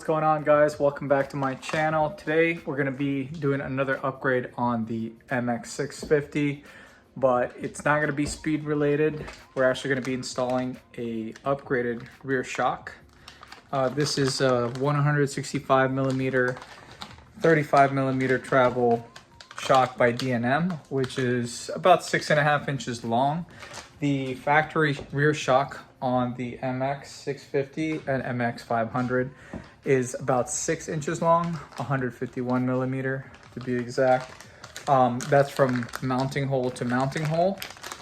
What's going on, guys? Welcome back to my channel. Today we're going to be doing another upgrade on the MX650, but it's not going to be speed related. We're actually going to be installing a upgraded rear shock. This is a 165 millimeter 35 millimeter travel shock by D&M, which is about 6.5 inches long. The factory rear shock on the MX650 and MX500 is about 6 inches long, 151 millimeter to be exact. That's from mounting hole to mounting hole.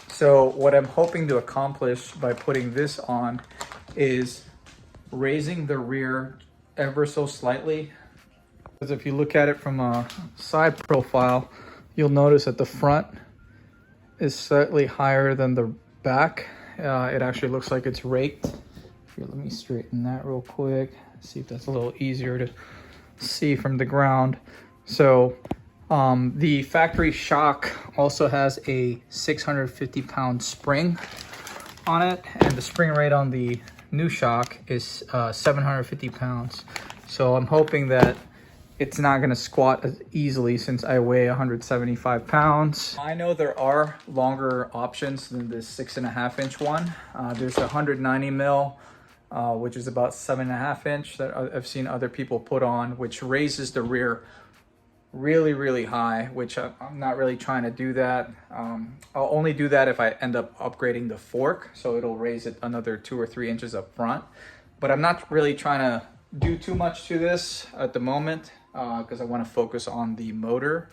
So what I'm hoping to accomplish by putting this on is raising the rear ever so slightly. Because if you look at it from a side profile, you'll notice that the front is slightly higher than the back. It actually looks like it's raked. Here, let me straighten that real quick. See if that's a little easier to see from the ground. So the factory shock also has a 650 pound spring on it, and the spring rate on the new shock is 750 pounds. So I'm hoping that it's not going to squat as easily since I weigh 175 pounds. I know there are longer options than this 6.5 inch one. There's a 190 mil, which is about 7.5 inch that I've seen other people put on, which raises the rear really high, which I'm not really trying to do that. I'll only do that if I end up upgrading the fork, so it'll raise it another 2 or 3 inches up front. But I'm not really trying to do too much to this at the moment, because I want to focus on the motor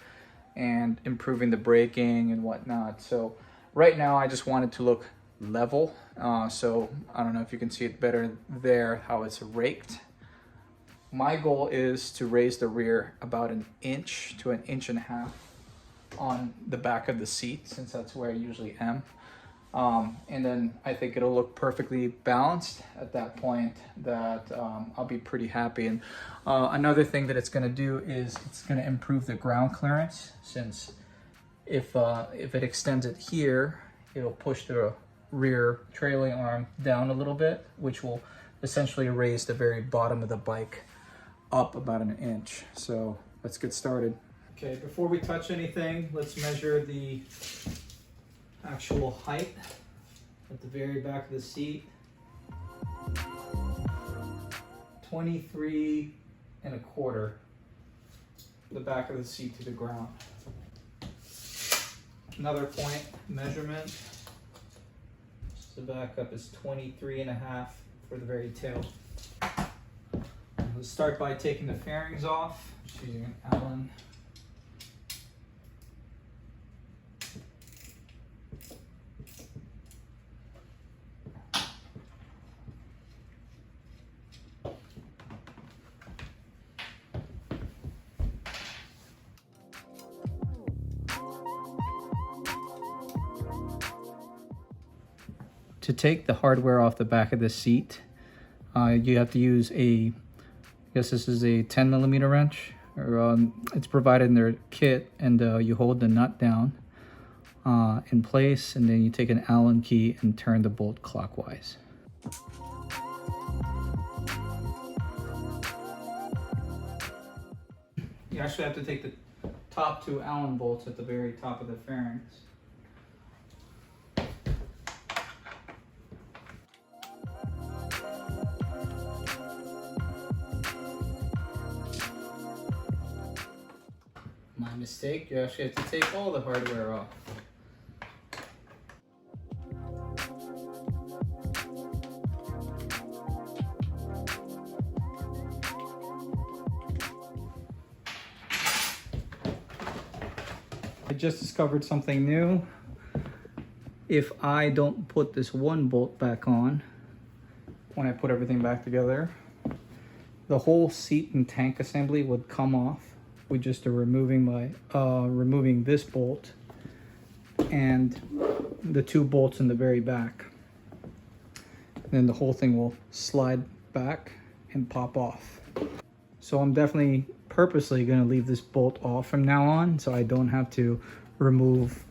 and improving the braking and whatnot. So right now I just want it to look level. So I don't know if you can see it better there, how it's raked. My goal is to raise the rear about 1 inch to 1.5 inches on the back of the seat, since that's where I usually am. And then I think it'll look perfectly balanced at that point, that I'll be pretty happy. And another thing that it's going to do is it's going to improve the ground clearance, since if it extends it here, it'll push the rear trailing arm down a little bit, which will essentially raise the very bottom of the bike up about 1 inch. So let's get started. Okay, before we touch anything, let's measure the actual height at the very back of the seat. 23.25, the back of the seat to the ground. Another point measurement, just the back up, is 23.5 for the very tail. Let's start by taking the fairings off, just using an Allen. To take the hardware off the back of the seat, you have to use I guess this is a 10 millimeter wrench, or it's provided in their kit, and you hold the nut down in place, and then you take an Allen key and turn the bolt clockwise. You actually have to take the top 2 Allen bolts at the very top of the fairings. My mistake, you actually have to take all the hardware off. I just discovered something new. If I don't put this one bolt back on, when I put everything back together, the whole seat and tank assembly would come off with just removing this bolt and the 2 bolts in the very back. And then the whole thing will slide back and pop off. So I'm definitely purposely going to leave this bolt off from now on, so I don't have to remove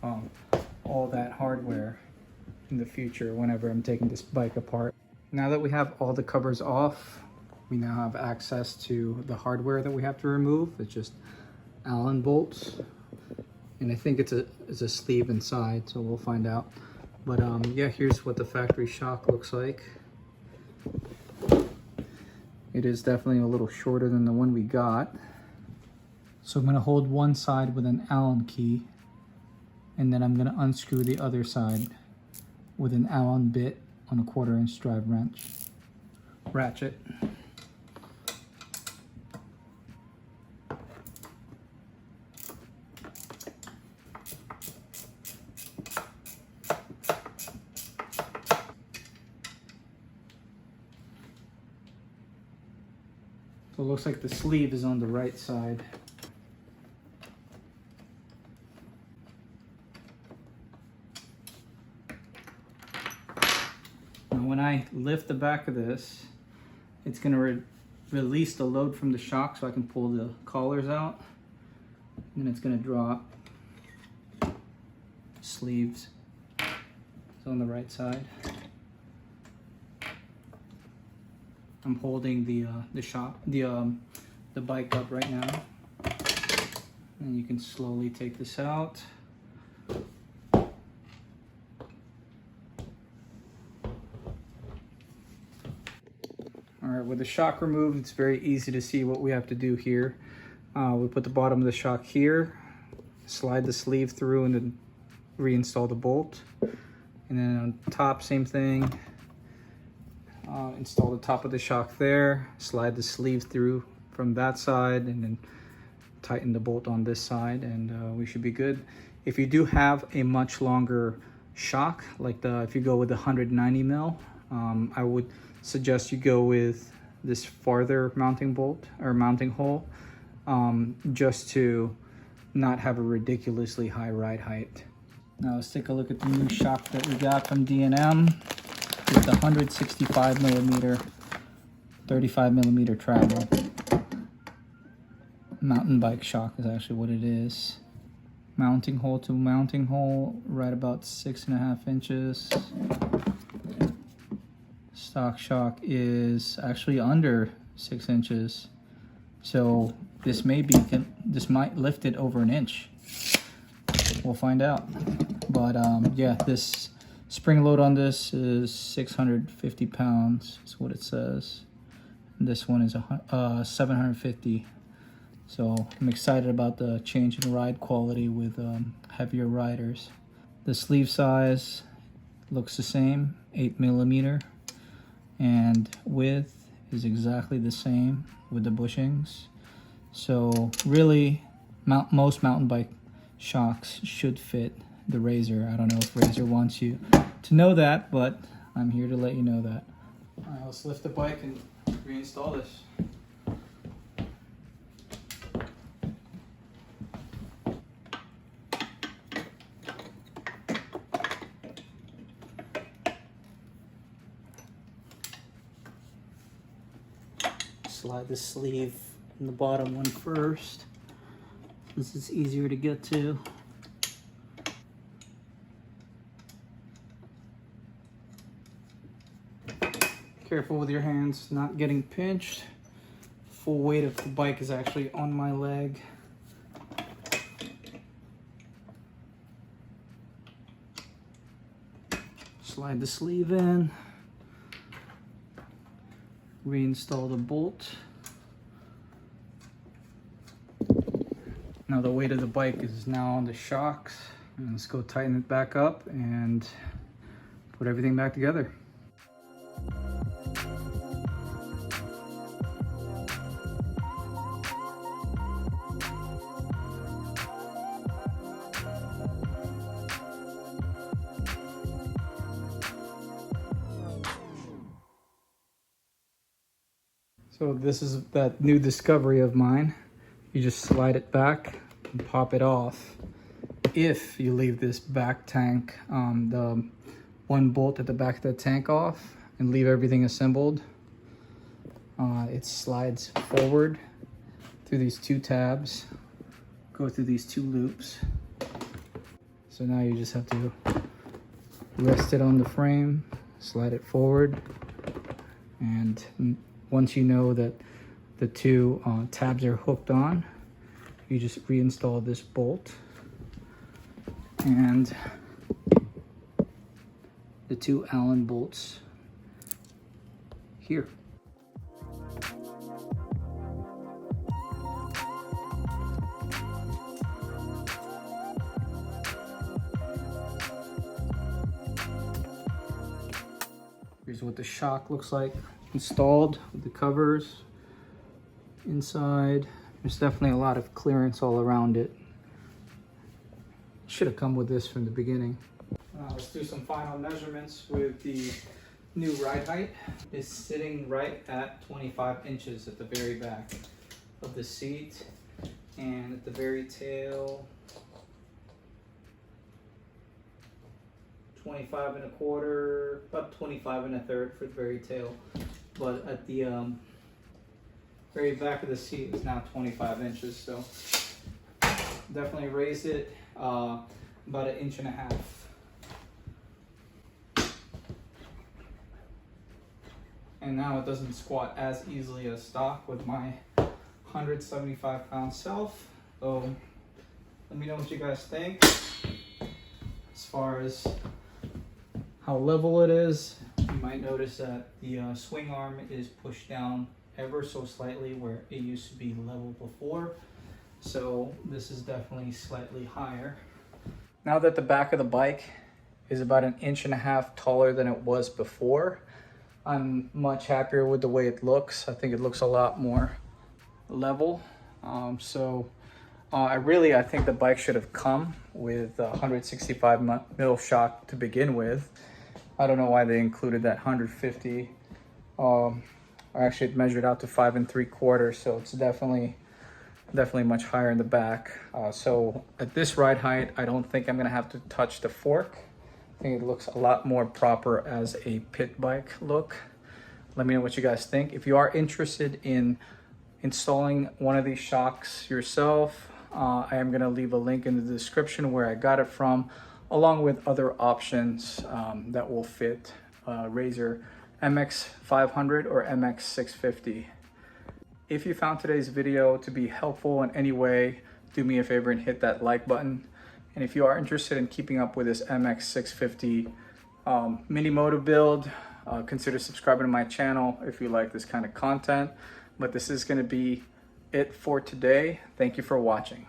all that hardware in the future whenever I'm taking this bike apart. Now that we have all the covers off, we now have access to the hardware that we have to remove. It's just Allen bolts, and I think it's a sleeve inside, so we'll find out. But yeah, here's what the factory shock looks like. It is definitely a little shorter than the one we got. So I'm going to hold one side with an Allen key, and then I'm going to unscrew the other side with an Allen bit on a 1/4" drive ratchet. So it looks like the sleeve is on the right side. Now when I lift the back of this, it's going to release the load from the shock so I can pull the collars out. And then it's going to drop. Sleeves is on the right side. I'm holding the bike up right now, and you can slowly take this out. All right, with the shock removed, it's very easy to see what we have to do here. We put the bottom of the shock here, slide the sleeve through, and then reinstall the bolt. And then on top, same thing. Install the top of the shock there, slide the sleeve through from that side, and then tighten the bolt on this side, and we should be good. If you do have a much longer shock, like if you go with the 190 mil, I would suggest you go with this farther mounting bolt or mounting hole, just to not have a ridiculously high ride height. Now let's take a look at the new shock that we got from D&M. With the 165 millimeter, 35 millimeter travel. Mountain bike shock is actually what it is. Mounting hole to mounting hole, right about 6.5 inches. Stock shock is actually under 6 inches. So this might lift it over an inch. We'll find out. But yeah, this spring load on this is 650 pounds, is what it says. And this one is 750. So I'm excited about the change in ride quality with heavier riders. The sleeve size looks the same, 8 millimeter. And width is exactly the same with the bushings. So really, most mountain bike shocks should fit the Razor. I don't know if Razor wants you to know that, but I'm here to let you know that. All right, let's lift the bike and reinstall this. Slide the sleeve in the bottom one first. This is easier to get to. Careful with your hands not getting pinched. Full weight of the bike is actually on my leg. Slide the sleeve in. Reinstall the bolt. Now the weight of the bike is now on the shocks. And let's go tighten it back up and put everything back together. So this is that new discovery of mine. You just slide it back and pop it off. If you leave this back tank, the one bolt at the back of the tank off and leave everything assembled, it slides forward through these two tabs, go through these two loops. So now you just have to rest it on the frame, slide it forward, and once you know that the two tabs are hooked on, you just reinstall this bolt and the two Allen bolts here. Here's what the shock looks like installed with the covers inside. There's definitely a lot of clearance all around it. Should have come with this from the beginning. Let's do some final measurements with the new ride height. It's sitting right at 25 inches at the very back of the seat, and at the very tail 25 1/4, about 25 1/3 for the very tail, but at the very back of the seat is now 25 inches, so definitely raised it about 1.5 inches. And now it doesn't squat as easily as stock with my 175-pound self. So let me know what you guys think as far as how level it is. You might notice that the swing arm is pushed down ever so slightly where it used to be level before. So this is definitely slightly higher. Now that the back of the bike is about 1.5 inches taller than it was before, I'm much happier with the way it looks. I think it looks a lot more level. I think the bike should have come with a 165 mil shock to begin with. I don't know why they included that 150. Actually, it measured out to 5 3/4, so it's definitely much higher in the back. So at this ride height, I don't think I'm gonna have to touch the fork. I think it looks a lot more proper as a pit bike look. Let me know what you guys think. If you are interested in installing one of these shocks yourself, I am gonna leave a link in the description where I got it from, along with other options that will fit Razor MX500 or MX650. If you found today's video to be helpful in any way, do me a favor and hit that like button. And if you are interested in keeping up with this MX650 mini moto build, consider subscribing to my channel if you like this kind of content. But this is going to be it for today. Thank you for watching.